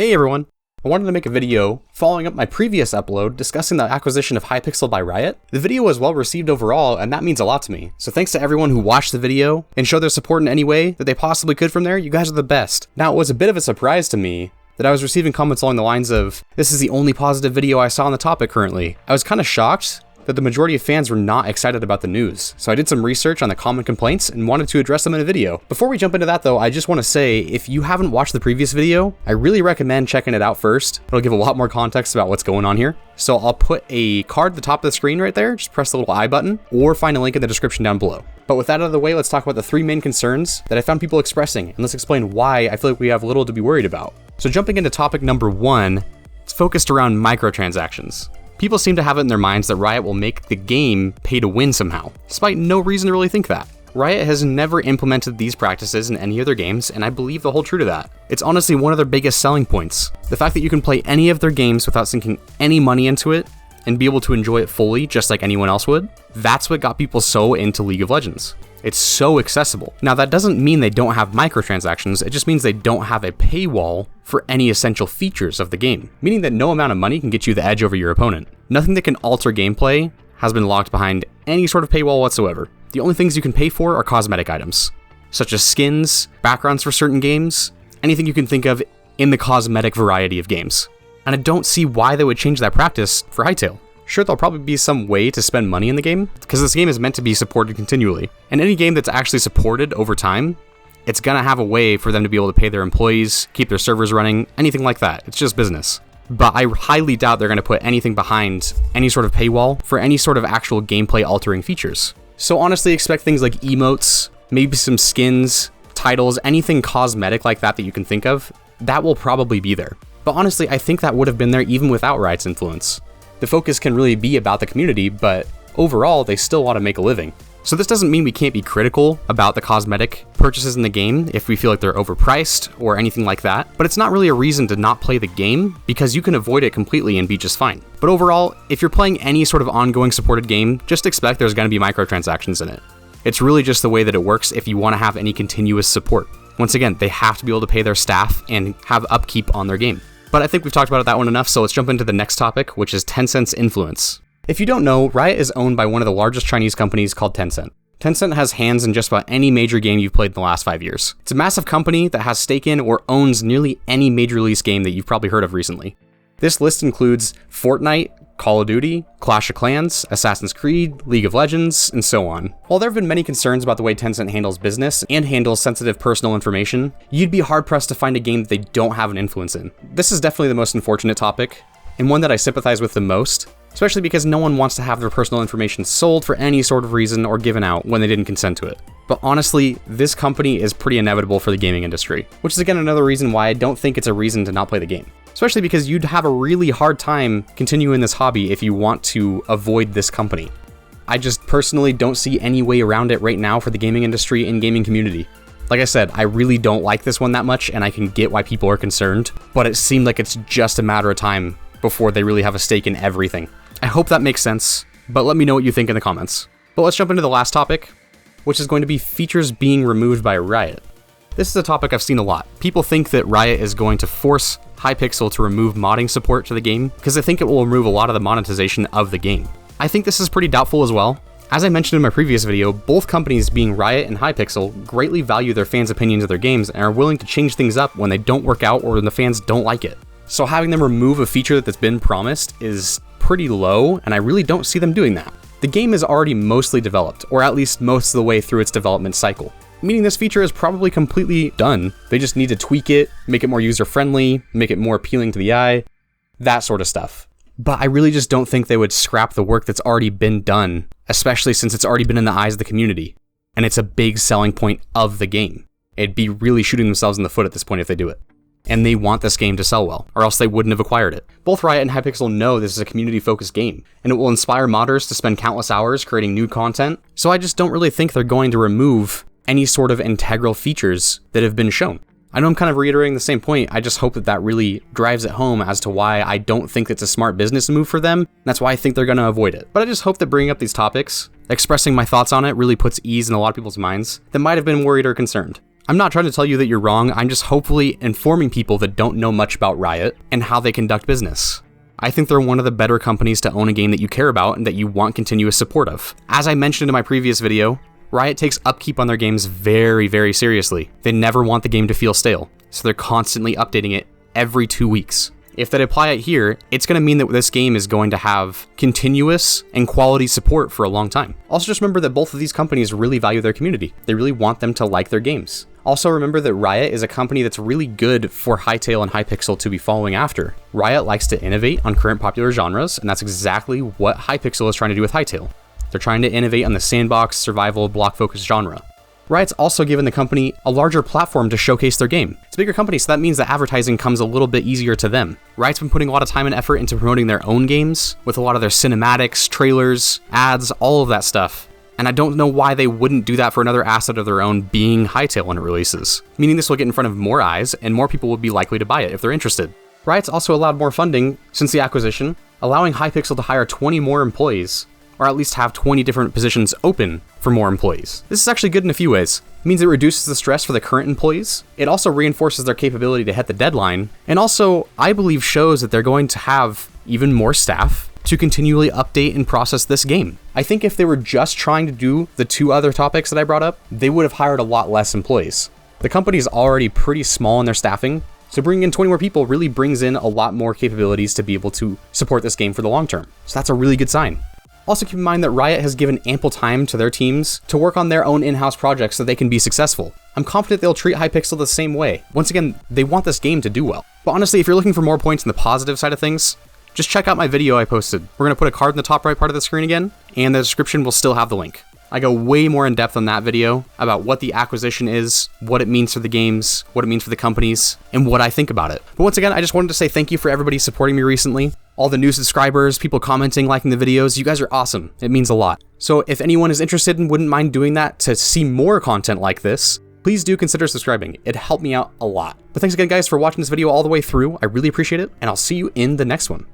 Hey everyone! I wanted to make a video following up my previous upload discussing the acquisition of Hypixel by Riot. The video was well received overall, and that means a lot to me. So thanks to everyone who watched the video and showed their support in any way that they possibly could from there. You guys are the best. Now, it was a bit of a surprise to me that I was receiving comments along the lines of, "This is the only positive video I saw on the topic currently." I was kind of shocked that the majority of fans were not excited about the news. So I did some research on the common complaints and wanted to address them in a video. Before we jump into that though, I just want to say, if you haven't watched the previous video, I really recommend checking it out first. It'll give a lot more context about what's going on here. So I'll put a card at the top of the screen right there, just press the little I button, or find a link in the description down below. But with that out of the way, let's talk about the three main concerns that I found people expressing, and let's explain why I feel like we have little to be worried about. So jumping into topic number one, it's focused around microtransactions. People seem to have it in their minds that Riot will make the game pay to win somehow, despite no reason to really think that. Riot has never implemented these practices in any of their games, and I believe they'll hold true to that. It's honestly one of their biggest selling points. The fact that you can play any of their games without sinking any money into it, and be able to enjoy it fully just like anyone else would, that's what got people so into League of Legends. It's so accessible. Now that doesn't mean they don't have microtransactions, it just means they don't have a paywall for any essential features of the game, meaning that no amount of money can get you the edge over your opponent. Nothing that can alter gameplay has been locked behind any sort of paywall whatsoever. The only things you can pay for are cosmetic items, such as skins, backgrounds for certain games, anything you can think of in the cosmetic variety of games. And I don't see why they would change that practice for Hytale. Sure, there'll probably be some way to spend money in the game, because this game is meant to be supported continually. And any game that's actually supported over time, it's gonna have a way for them to be able to pay their employees, keep their servers running, anything like that. It's just business. But I highly doubt they're gonna put anything behind any sort of paywall for any sort of actual gameplay altering features. So honestly, expect things like emotes, maybe some skins, titles, anything cosmetic like that that you can think of, that will probably be there. But honestly, I think that would have been there even without Riot's influence. The focus can really be about the community, but overall, they still want to make a living. So this doesn't mean we can't be critical about the cosmetic purchases in the game if we feel like they're overpriced or anything like that, but it's not really a reason to not play the game because you can avoid it completely and be just fine. But overall, if you're playing any sort of ongoing supported game, just expect there's going to be microtransactions in it. It's really just the way that it works if you want to have any continuous support. Once again, they have to be able to pay their staff and have upkeep on their game. But I think we've talked about that one enough, so let's jump into the next topic, which is Tencent's influence. If you don't know, Riot is owned by one of the largest Chinese companies called Tencent. Tencent has hands in just about any major game you've played in the last 5 years. It's a massive company that has stake in or owns nearly any major release game that you've probably heard of recently. This list includes Fortnite, Call of Duty, Clash of Clans, Assassin's Creed, League of Legends, and so on. While there have been many concerns about the way Tencent handles business and handles sensitive personal information, you'd be hard-pressed to find a game that they don't have an influence in. This is definitely the most unfortunate topic, and one that I sympathize with the most, especially because no one wants to have their personal information sold for any sort of reason or given out when they didn't consent to it. But honestly, this company is pretty inevitable for the gaming industry, which is again another reason why I don't think it's a reason to not play the game. Especially because you'd have a really hard time continuing this hobby if you want to avoid this company. I just personally don't see any way around it right now for the gaming industry and gaming community. Like I said, I really don't like this one that much, and I can get why people are concerned, but it seemed like it's just a matter of time before they really have a stake in everything. I hope that makes sense, but let me know what you think in the comments. But let's jump into the last topic, which is going to be features being removed by Riot. This is a topic I've seen a lot. People think that Riot is going to force Hypixel to remove modding support to the game because they think it will remove a lot of the monetization of the game. I think this is pretty doubtful as well. As I mentioned in my previous video, both companies, being Riot and Hypixel, greatly value their fans' opinions of their games and are willing to change things up when they don't work out or when the fans don't like it. So having them remove a feature that's been promised is pretty low, and I really don't see them doing that. The game is already mostly developed, or at least most of the way through its development cycle, meaning this feature is probably completely done. They just need to tweak it, make it more user-friendly, make it more appealing to the eye, that sort of stuff. But I really just don't think they would scrap the work that's already been done, especially since it's already been in the eyes of the community, and it's a big selling point of the game. It'd be really shooting themselves in the foot at this point if they do it. And they want this game to sell well, or else they wouldn't have acquired it. Both Riot and Hypixel know this is a community-focused game, and it will inspire modders to spend countless hours creating new content, so I just don't really think they're going to remove any sort of integral features that have been shown. I know I'm kind of reiterating the same point, I just hope that that really drives it home as to why I don't think it's a smart business move for them. That's why I think they're going to avoid it. But I just hope that bringing up these topics, expressing my thoughts on it, really puts ease in a lot of people's minds that might have been worried or concerned. I'm not trying to tell you that you're wrong, I'm just hopefully informing people that don't know much about Riot and how they conduct business. I think they're one of the better companies to own a game that you care about and that you want continuous support of. As I mentioned in my previous video, Riot takes upkeep on their games very, very seriously. They never want the game to feel stale, so they're constantly updating it every 2 weeks. If they apply it here, it's going to mean that this game is going to have continuous and quality support for a long time. Also, just remember that both of these companies really value their community. They really want them to like their games. Also, remember that Riot is a company that's really good for Hytale and Hypixel to be following after. Riot likes to innovate on current popular genres, and that's exactly what Hypixel is trying to do with Hytale. They're trying to innovate on the sandbox, survival, block-focused genre. Riot's also given the company a larger platform to showcase their game. It's a bigger company, so that means that advertising comes a little bit easier to them. Riot's been putting a lot of time and effort into promoting their own games, with a lot of their cinematics, trailers, ads, all of that stuff. And I don't know why they wouldn't do that for another asset of their own, being Hytale when it releases. Meaning this will get in front of more eyes, and more people will be likely to buy it if they're interested. Riot's also allowed more funding since the acquisition, allowing Hypixel to hire 20 more employees, or at least have 20 different positions open for more employees. This is actually good in a few ways. It means it reduces the stress for the current employees. It also reinforces their capability to hit the deadline. And also, I believe shows that they're going to have even more staff to continually update and process this game. I think if they were just trying to do the 2 other topics that I brought up, they would have hired a lot less employees. The company is already pretty small in their staffing, so bringing in 20 more people really brings in a lot more capabilities to be able to support this game for the long term. So that's a really good sign. Also keep in mind that Riot has given ample time to their teams to work on their own in-house projects so they can be successful. I'm confident they'll treat Hypixel the same way. Once again, they want this game to do well. But honestly, if you're looking for more points in the positive side of things, just check out my video I posted. We're going to put a card in the top right part of the screen again, and the description will still have the link. I go way more in depth on that video about what the acquisition is, what it means for the games, what it means for the companies, and what I think about it. But once again, I just wanted to say thank you for everybody supporting me recently. All the new subscribers, people commenting, liking the videos, you guys are awesome. It means a lot. So if anyone is interested and wouldn't mind doing that to see more content like this, please do consider subscribing. It'd help me out a lot. But thanks again, guys, for watching this video all the way through. I really appreciate it, and I'll see you in the next one.